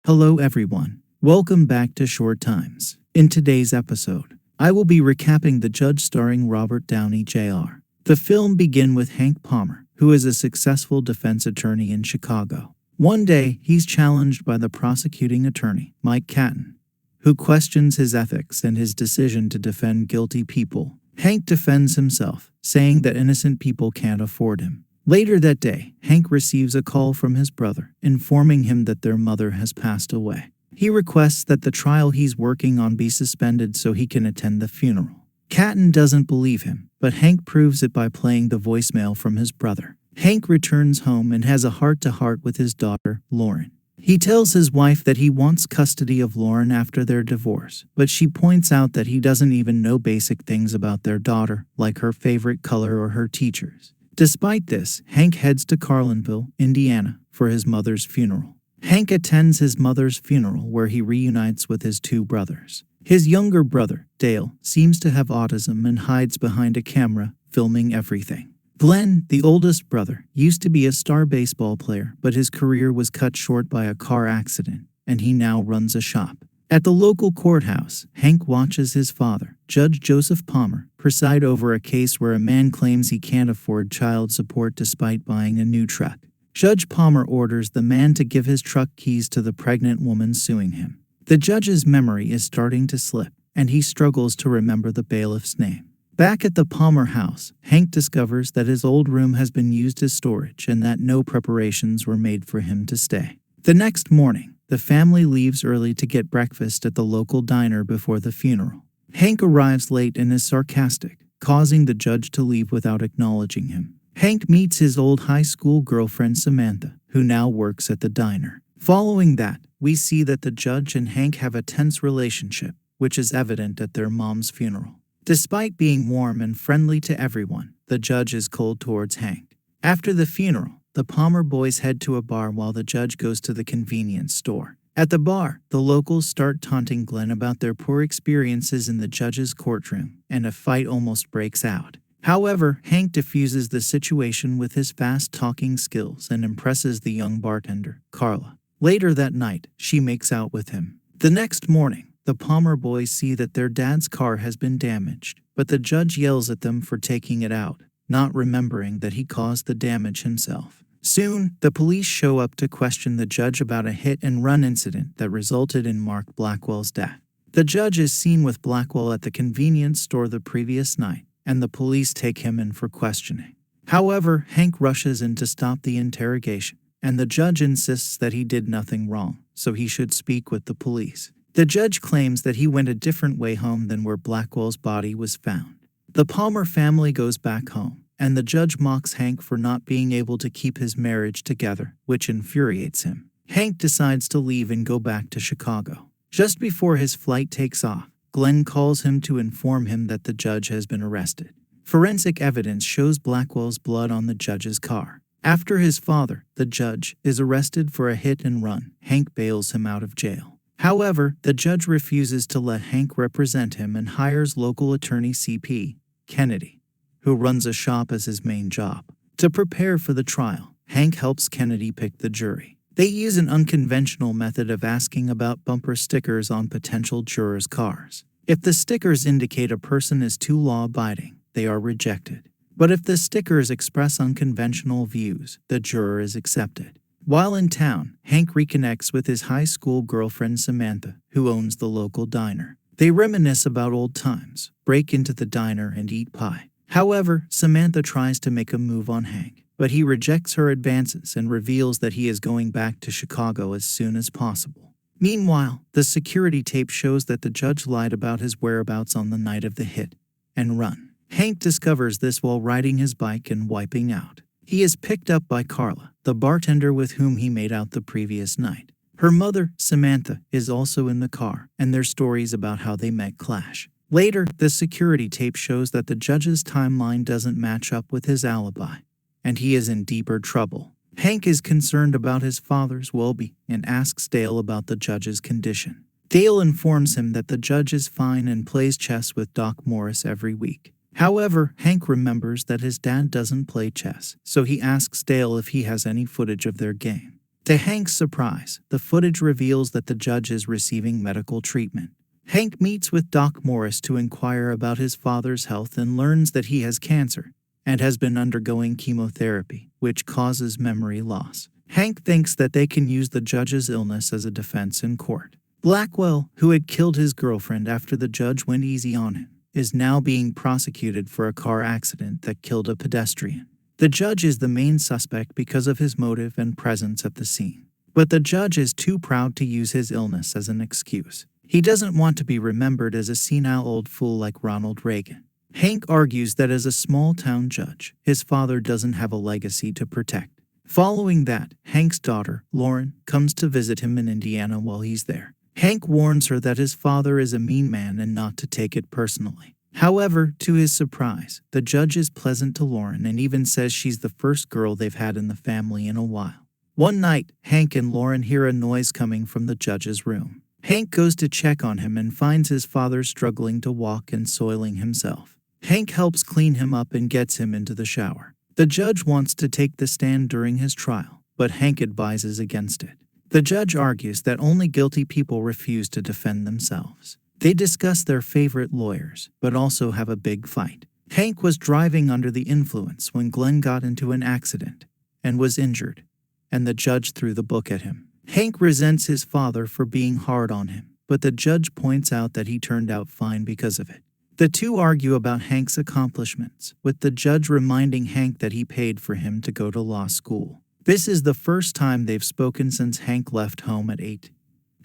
Hello everyone. Welcome back to Short Times. In today's episode, I will be recapping The Judge starring Robert Downey Jr. The film begins with Hank Palmer, who is a successful defense attorney in Chicago. One day, he's challenged by the prosecuting attorney, Mike Catton, who questions his ethics and his decision to defend guilty people. Hank defends himself, saying that innocent people can't afford him. Later that day, Hank receives a call from his brother, informing him that their mother has passed away. He requests that the trial he's working on be suspended so he can attend the funeral. Catton doesn't believe him, but Hank proves it by playing the voicemail from his brother. Hank returns home and has a heart-to-heart with his daughter, Lauren. He tells his wife that he wants custody of Lauren after their divorce, but she points out that he doesn't even know basic things about their daughter, like her favorite color or her teachers. Despite this, Hank heads to Carlinville, Indiana, for his mother's funeral. Hank attends his mother's funeral where he reunites with his two brothers. His younger brother, Dale, seems to have autism and hides behind a camera, filming everything. Glenn, the oldest brother, used to be a star baseball player, but his career was cut short by a car accident, and he now runs a shop. At the local courthouse, Hank watches his father, Judge Joseph Palmer, preside over a case where a man claims he can't afford child support despite buying a new truck. Judge Palmer orders the man to give his truck keys to the pregnant woman suing him. The judge's memory is starting to slip, and he struggles to remember the bailiff's name. Back at the Palmer house, Hank discovers that his old room has been used as storage and that no preparations were made for him to stay. The next morning, the family leaves early to get breakfast at the local diner before the funeral. Hank arrives late and is sarcastic, causing the judge to leave without acknowledging him. Hank meets his old high school girlfriend Samantha, who now works at the diner. Following that, we see that the judge and Hank have a tense relationship, which is evident at their mom's funeral. Despite being warm and friendly to everyone, the judge is cold towards Hank. After the funeral, the Palmer boys head to a bar while the judge goes to the convenience store. At the bar, the locals start taunting Glenn about their poor experiences in the judge's courtroom, and a fight almost breaks out. However, Hank diffuses the situation with his fast-talking skills and impresses the young bartender, Carla. Later that night, she makes out with him. The next morning, the Palmer boys see that their dad's car has been damaged, but the judge yells at them for taking it out, not remembering that he caused the damage himself. Soon, the police show up to question the judge about a hit-and-run incident that resulted in Mark Blackwell's death. The judge is seen with Blackwell at the convenience store the previous night, and the police take him in for questioning. However, Hank rushes in to stop the interrogation, and the judge insists that he did nothing wrong, so he should speak with the police. The judge claims that he went a different way home than where Blackwell's body was found. The Palmer family goes back home, and the judge mocks Hank for not being able to keep his marriage together, which infuriates him. Hank decides to leave and go back to Chicago. Just before his flight takes off, Glenn calls him to inform him that the judge has been arrested. Forensic evidence shows Blackwell's blood on the judge's car. After his father, the judge, is arrested for a hit and run, Hank bails him out of jail. However, the judge refuses to let Hank represent him and hires local attorney C.P. Kennedy, who runs a shop as his main job. To prepare for the trial, Hank helps Kennedy pick the jury. They use an unconventional method of asking about bumper stickers on potential jurors' cars. If the stickers indicate a person is too law-abiding, they are rejected. But if the stickers express unconventional views, the juror is accepted. While in town, Hank reconnects with his high school girlfriend Samantha, who owns the local diner. They reminisce about old times, break into the diner, and eat pie. However, Samantha tries to make a move on Hank, but he rejects her advances and reveals that he is going back to Chicago as soon as possible. Meanwhile, the security tape shows that the judge lied about his whereabouts on the night of the hit and run. Hank discovers this while riding his bike and wiping out. He is picked up by Carla, the bartender with whom he made out the previous night. Her mother, Samantha, is also in the car, and their stories about how they met clash. Later, the security tape shows that the judge's timeline doesn't match up with his alibi, and he is in deeper trouble. Hank is concerned about his father's well-being and asks Dale about the judge's condition. Dale informs him that the judge is fine and plays chess with Doc Morris every week. However, Hank remembers that his dad doesn't play chess, so he asks Dale if he has any footage of their game. To Hank's surprise, the footage reveals that the judge is receiving medical treatment. Hank meets with Doc Morris to inquire about his father's health and learns that he has cancer and has been undergoing chemotherapy, which causes memory loss. Hank thinks that they can use the judge's illness as a defense in court. Blackwell, who had killed his girlfriend after the judge went easy on him, is now being prosecuted for a car accident that killed a pedestrian. The judge is the main suspect because of his motive and presence at the scene. But the judge is too proud to use his illness as an excuse. He doesn't want to be remembered as a senile old fool like Ronald Reagan. Hank argues that as a small-town judge, his father doesn't have a legacy to protect. Following that, Hank's daughter, Lauren, comes to visit him in Indiana while he's there. Hank warns her that his father is a mean man and not to take it personally. However, to his surprise, the judge is pleasant to Lauren and even says she's the first girl they've had in the family in a while. One night, Hank and Lauren hear a noise coming from the judge's room. Hank goes to check on him and finds his father struggling to walk and soiling himself. Hank helps clean him up and gets him into the shower. The judge wants to take the stand during his trial, but Hank advises against it. The judge argues that only guilty people refuse to defend themselves. They discuss their favorite lawyers, but also have a big fight. Hank was driving under the influence when Glenn got into an accident and was injured, and the judge threw the book at him. Hank resents his father for being hard on him, but the judge points out that he turned out fine because of it. The two argue about Hank's accomplishments, with the judge reminding Hank that he paid for him to go to law school. This is the first time they've spoken since Hank left home at 8.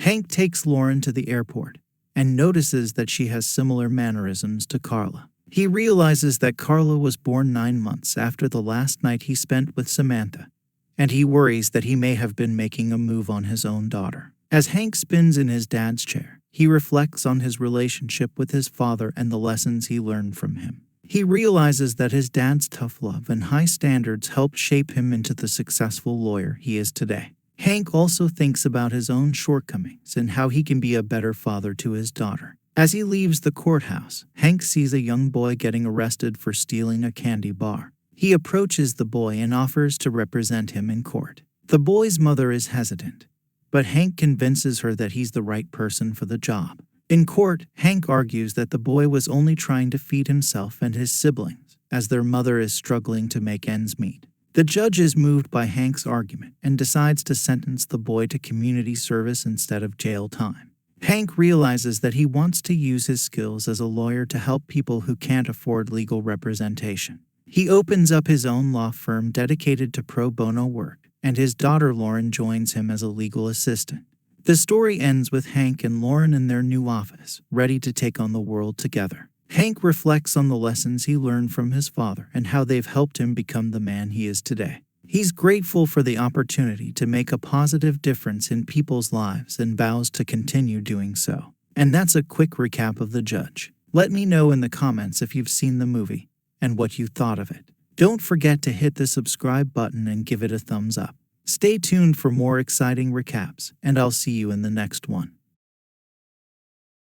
Hank takes Lauren to the airport and notices that she has similar mannerisms to Carla. He realizes that Carla was born 9 months after the last night he spent with Samantha, and he worries that he may have been making a move on his own daughter. As Hank spins in his dad's chair, he reflects on his relationship with his father and the lessons he learned from him. He realizes that his dad's tough love and high standards helped shape him into the successful lawyer he is today. Hank also thinks about his own shortcomings and how he can be a better father to his daughter. As he leaves the courthouse, Hank sees a young boy getting arrested for stealing a candy bar. He approaches the boy and offers to represent him in court. The boy's mother is hesitant, but Hank convinces her that he's the right person for the job. In court, Hank argues that the boy was only trying to feed himself and his siblings, as their mother is struggling to make ends meet. The judge is moved by Hank's argument and decides to sentence the boy to community service instead of jail time. Hank realizes that he wants to use his skills as a lawyer to help people who can't afford legal representation. He opens up his own law firm dedicated to pro bono work, and his daughter Lauren joins him as a legal assistant. The story ends with Hank and Lauren in their new office, ready to take on the world together. Hank reflects on the lessons he learned from his father and how they've helped him become the man he is today. He's grateful for the opportunity to make a positive difference in people's lives and vows to continue doing so. And that's a quick recap of The Judge. Let me know in the comments if you've seen the movie and what you thought of it. Don't forget to hit the subscribe button and give it a thumbs up. Stay tuned for more exciting recaps, and I'll see you in the next one.